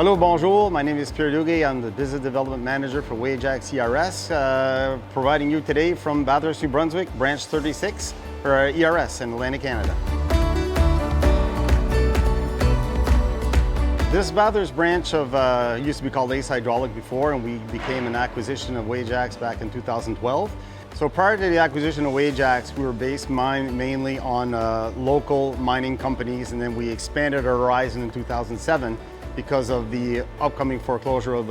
Hello, bonjour. My name is Pierre Duguay. I'm the Business Development Manager for Wajax ERS, providing you today from Bathurst, New Brunswick, Branch 36 for ERS in Atlantic Canada. This Bathurst branch used to be called Ace Hydraulic before, and we became an acquisition of Wajax back in 2012. So prior to the acquisition of Wajax, we were based mainly on local mining companies, and then we expanded our horizon in 2007 because of the upcoming foreclosure of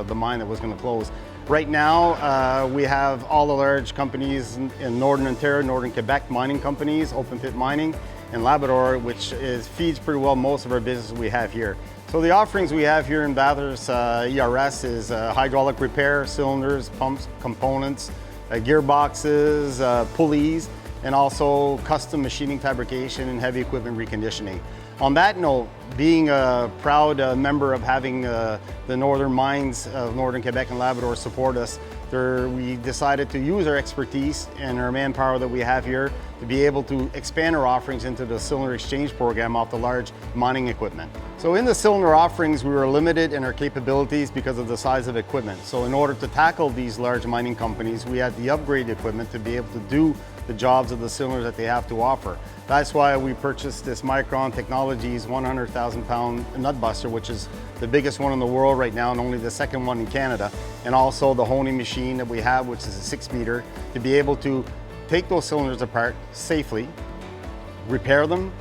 the mine that was going to close. Right now, we have all the large companies in Northern Ontario, Northern Quebec mining companies, open pit mining, and Labrador, which feeds pretty well most of our business we have here. So the offerings we have here in Bathurst ERS is hydraulic repair, cylinders, pumps, components, gearboxes, pulleys, and also custom machining, fabrication, and heavy equipment reconditioning. On that note, being a proud member of having the northern mines of Northern Quebec and Labrador support us, we decided to use our expertise and our manpower that we have here to be able to expand our offerings into the cylinder exchange program off the large mining equipment. So in the cylinder offerings, we were limited in our capabilities because of the size of equipment. So in order to tackle these large mining companies, we had the upgrade equipment to be able to do the jobs of the cylinders that they have to offer. That's why we purchased this Micron Technologies 100,000 pound nut buster, which is the biggest one in the world right now and only the second one in Canada. And also the honing machine that we have, which is a 6 meter, to be able to take those cylinders apart safely, repair them,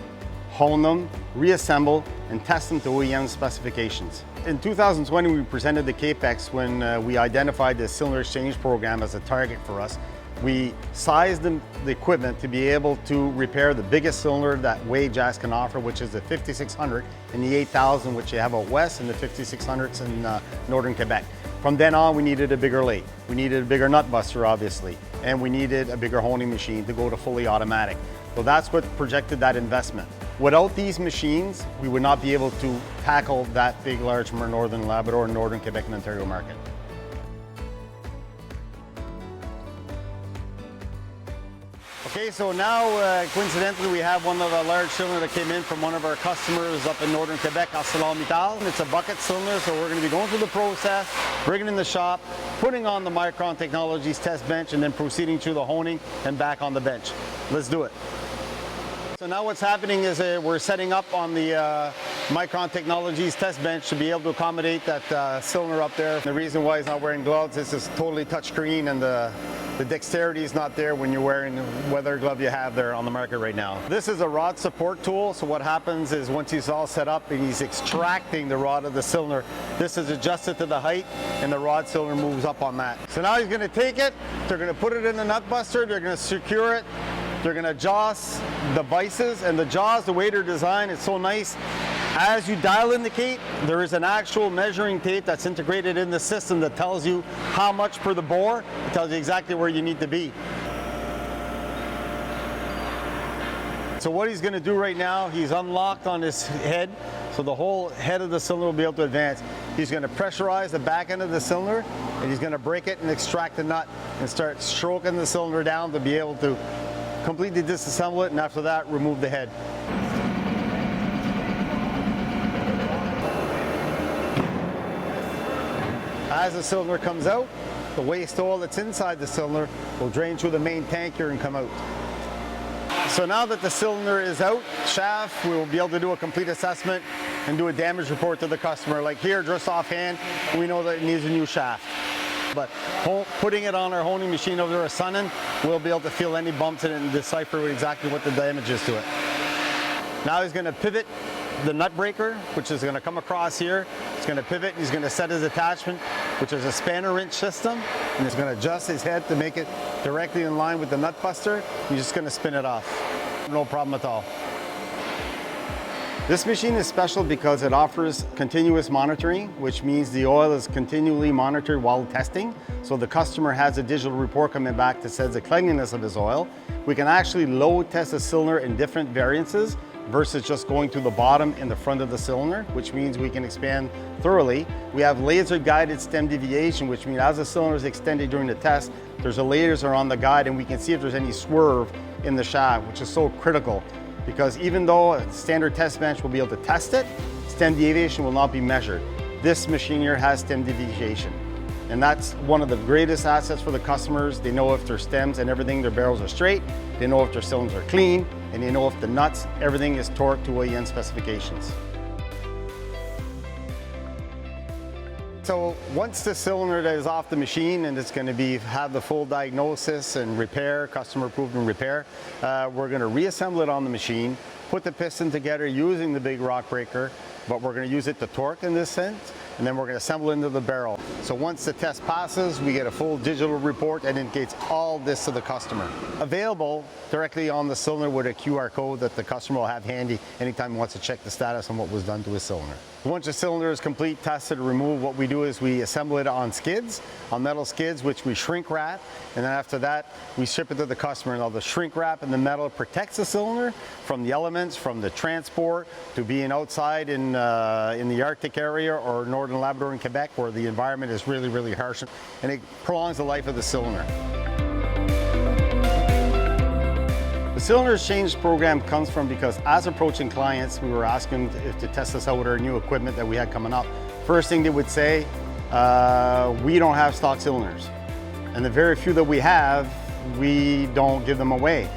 hone them, reassemble, and test them to OEM specifications. In 2020, we presented the CAPEX when we identified the cylinder exchange program as a target for us. We sized the equipment to be able to repair the biggest cylinder that Wajax can offer, which is the 5600 and the 8000, which you have out west, and the 5600s in Northern Quebec. From then on, we needed a bigger lathe. We needed a bigger nut buster, obviously, and we needed a bigger honing machine to go to fully automatic. So that's what projected that investment. Without these machines, we would not be able to tackle that big, large Northern Labrador, Northern Quebec and Ontario market. Okay, so now coincidentally we have one of the large cylinders that came in from one of our customers up in Northern Quebec, ArcelorMittal. It's a bucket cylinder, so we're going to be going through the process, bringing it in the shop, putting on the Micron Technologies test bench, and then proceeding through the honing and back on the bench. Let's do it. So now what's happening is we're setting up on the Micron Technologies test bench to be able to accommodate that cylinder up there. The reason why he's not wearing gloves is it's totally touchscreen, and the dexterity is not there when you're wearing whatever glove you have there on the market right now. This is a rod support tool, so what happens is once he's all set up and he's extracting the rod of the cylinder, this is adjusted to the height and the rod cylinder moves up on that. So now he's going to take it, they're going to put it in the nut buster, they're going to secure it, they're going to jaws the vices, and the jaws, the way they're designed, is so nice. As you dial indicate, there is an actual measuring tape that's integrated in the system that tells you how much per the bore. It tells you exactly where you need to be. So what he's going to do right now, he's unlocked on his head, so the whole head of the cylinder will be able to advance. He's going to pressurize the back end of the cylinder, and he's going to break it and extract the nut and start stroking the cylinder down to be able to completely disassemble it, and after that, remove the head. As the cylinder comes out, the waste oil that's inside the cylinder will drain through the main tank here and come out. So now that the cylinder is out, shaft, we will be able to do a complete assessment and do a damage report to the customer. Like here, just offhand, we know that it needs a new shaft. But putting it on our honing machine over a Sunnin, we'll be able to feel any bumps in it and decipher exactly what the damage is to it. Now he's going to pivot the nut breaker, which is going to come across here. He's going to pivot, he's going to set his attachment, which is a spanner wrench system, and he's going to adjust his head to make it directly in line with the nut buster. He's just going to spin it off. No problem at all. This machine is special because it offers continuous monitoring, which means the oil is continually monitored while testing. So the customer has a digital report coming back that says the cleanliness of his oil. We can actually load test a cylinder in different variances versus just going to the bottom and the front of the cylinder, which means we can expand thoroughly. We have laser guided stem deviation, which means as the cylinder is extended during the test, there's a laser on the guide and we can see if there's any swerve in the shaft, which is so critical because even though a standard test bench will be able to test it, stem deviation will not be measured. This machine here has stem deviation. And that's one of the greatest assets for the customers. They know if their stems and everything, their barrels are straight, they know if their cylinders are clean, and they know if the nuts, everything is torqued to OEM specifications. So once the cylinder is off the machine and it's going to have the full diagnosis and repair, customer proven repair, we're going to reassemble it on the machine, put the piston together using the big rock breaker, but we're going to use it to torque in this sense, and then we're going to assemble into the barrel. So once the test passes, we get a full digital report that indicates all this to the customer. Available directly on the cylinder with a QR code that the customer will have handy anytime he wants to check the status on what was done to his cylinder. Once the cylinder is complete, tested, removed, what we do is we assemble it on skids, on metal skids, which we shrink wrap, and then after that, we ship it to the customer. Now the shrink wrap and the metal protects the cylinder from the elements, from the transport, to being outside in the Arctic area or Northern Labrador in Quebec, where the environment is really, really harsh, and it prolongs the life of the cylinder. The cylinders change program comes from because as approaching clients, we were asking if to test us out with our new equipment that we had coming up. First thing they would say, we don't have stock cylinders. And the very few that we have, we don't give them away.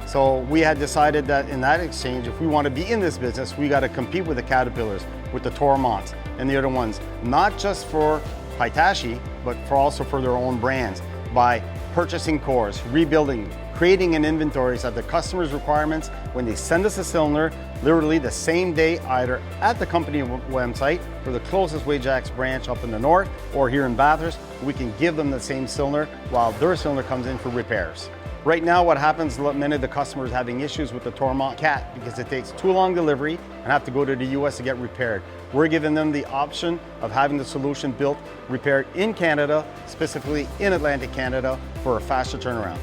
So we had decided that in that exchange, if we want to be in this business, we got to compete with the Caterpillars, with the Tormonts and the other ones, not just for Hitachi, but also for their own brands, by purchasing cores, rebuilding, creating an inventory so that the customer's requirements, when they send us a cylinder, literally the same day, either at the company website or the closest Wajax branch up in the north or here in Bathurst, we can give them the same cylinder while their cylinder comes in for repairs. Right now, what happens, many of the customers having issues with the Tormont Cat because it takes too long delivery and have to go to the US to get repaired. We're giving them the option of having the solution built, repaired in Canada, specifically in Atlantic Canada, for a faster turnaround.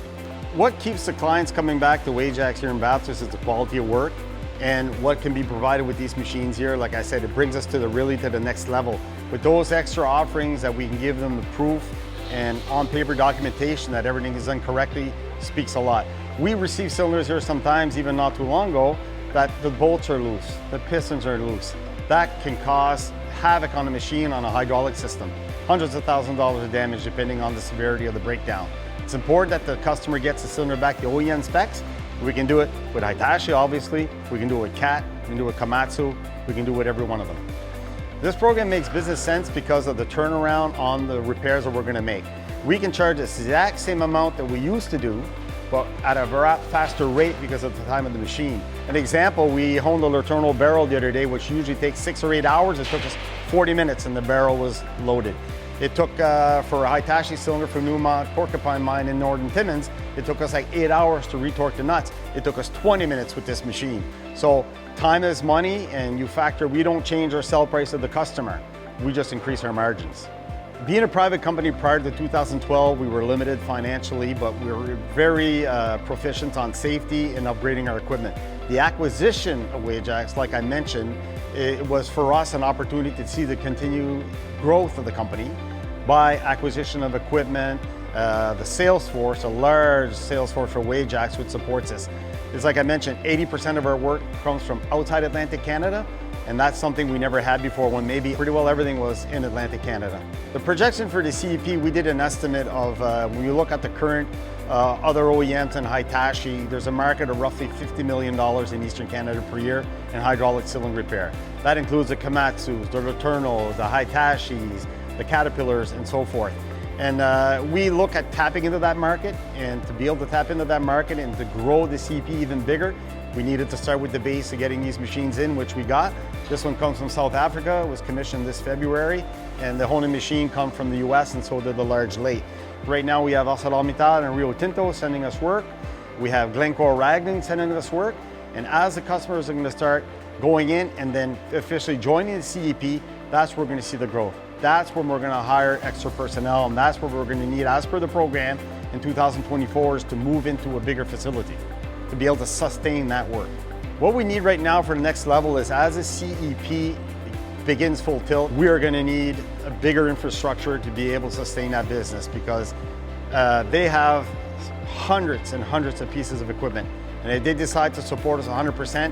What keeps the clients coming back to Wajax here in Bathurst is the quality of work and what can be provided with these machines here. Like I said, it brings us to the next level. With those extra offerings that we can give them the proof and on-paper documentation that everything is done correctly speaks a lot. We receive cylinders here sometimes, even not too long ago, that the bolts are loose, the pistons are loose. That can cause havoc on the machine, on a hydraulic system. Hundreds of thousands of dollars of damage depending on the severity of the breakdown. It's important that the customer gets the cylinder back to OEM specs. We can do it with Hitachi, obviously. We can do it with Cat, we can do it with Komatsu, we can do it with every one of them. This program makes business sense because of the turnaround on the repairs that we're going to make. We can charge the exact same amount that we used to do, but at a faster rate because of the time of the machine. An example, we honed the Letourneau barrel the other day, which usually takes 6 or 8 hours. It took us 40 minutes and the barrel was loaded. It took, for a Hitachi cylinder from Newmont Porcupine Mine in Northern Timmins, it took us like 8 hours to retorque the nuts. It took us 20 minutes with this machine. So time is money, and you factor, we don't change our sell price to the customer. We just increase our margins. Being a private company prior to 2012, we were limited financially, but we were very proficient on safety and upgrading our equipment. The acquisition of Wajax, like I mentioned, it was for us an opportunity to see the continued growth of the company by acquisition of equipment, the sales force, a large sales force for Wajax, which supports us. It's like I mentioned, 80% of our work comes from outside Atlantic Canada, and that's something we never had before, when maybe pretty well everything was in Atlantic Canada. The projection for the CEP, we did an estimate of, when you look at the current other OEMs and Hitachi, there's a market of roughly $50 million in Eastern Canada per year in hydraulic cylinder repair. That includes the Komatsus, the Letourneaus, the Hitachis, the Caterpillars, and so forth. And we look at tapping into that market, and to be able to tap into that market and to grow the CEP even bigger, we needed to start with the base of getting these machines in, which we got. This one comes from South Africa, it was commissioned this February, and the Honing machine come from the US, and so did the large lathe. Right now we have ArcelorMittal and Rio Tinto sending us work. We have Glencore Raglan sending us work. And as the customers are going to start going in and then officially joining the CEP, that's where we're going to see the growth. That's when we're going to hire extra personnel, and that's what we're going to need, as per the program in 2024, is to move into a bigger facility to be able to sustain that work. What we need right now for the next level is, as the CEP begins full tilt, we are going to need a bigger infrastructure to be able to sustain that business, because they have hundreds and hundreds of pieces of equipment. And if they decide to support us 100%,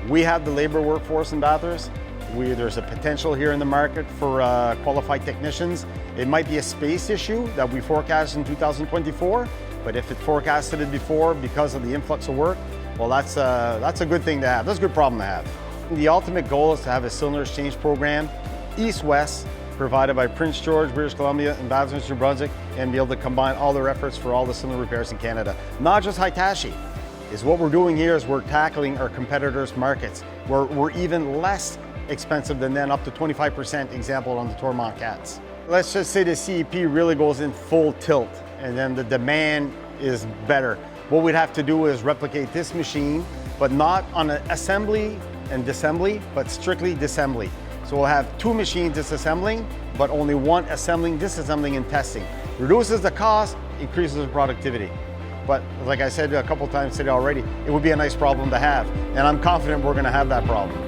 we have the labor workforce in Bathurst, There's a potential here in the market for qualified technicians. It might be a space issue that we forecast in 2024, but if it forecasted it before because of the influx of work, well, that's a good thing to have. That's a good problem to have. The ultimate goal is to have a cylinder exchange program, east-west, provided by Prince George, British Columbia, and Bathurst, New Brunswick, and be able to combine all their efforts for all the cylinder repairs in Canada. Not just Hitachi. Is what we're doing here is we're tackling our competitors' markets. We're even less expensive than them, up to 25%, example on the Tormont cats. Let's just say the CEP really goes in full tilt, and then the demand is better. What we'd have to do is replicate this machine, but not on an assembly and disassembly, but strictly disassembly. So we'll have 2 machines disassembling, but only 1 assembling, disassembling, and testing. Reduces the cost, increases the productivity. But like I said a couple times today already, it would be a nice problem to have. And I'm confident we're going to have that problem.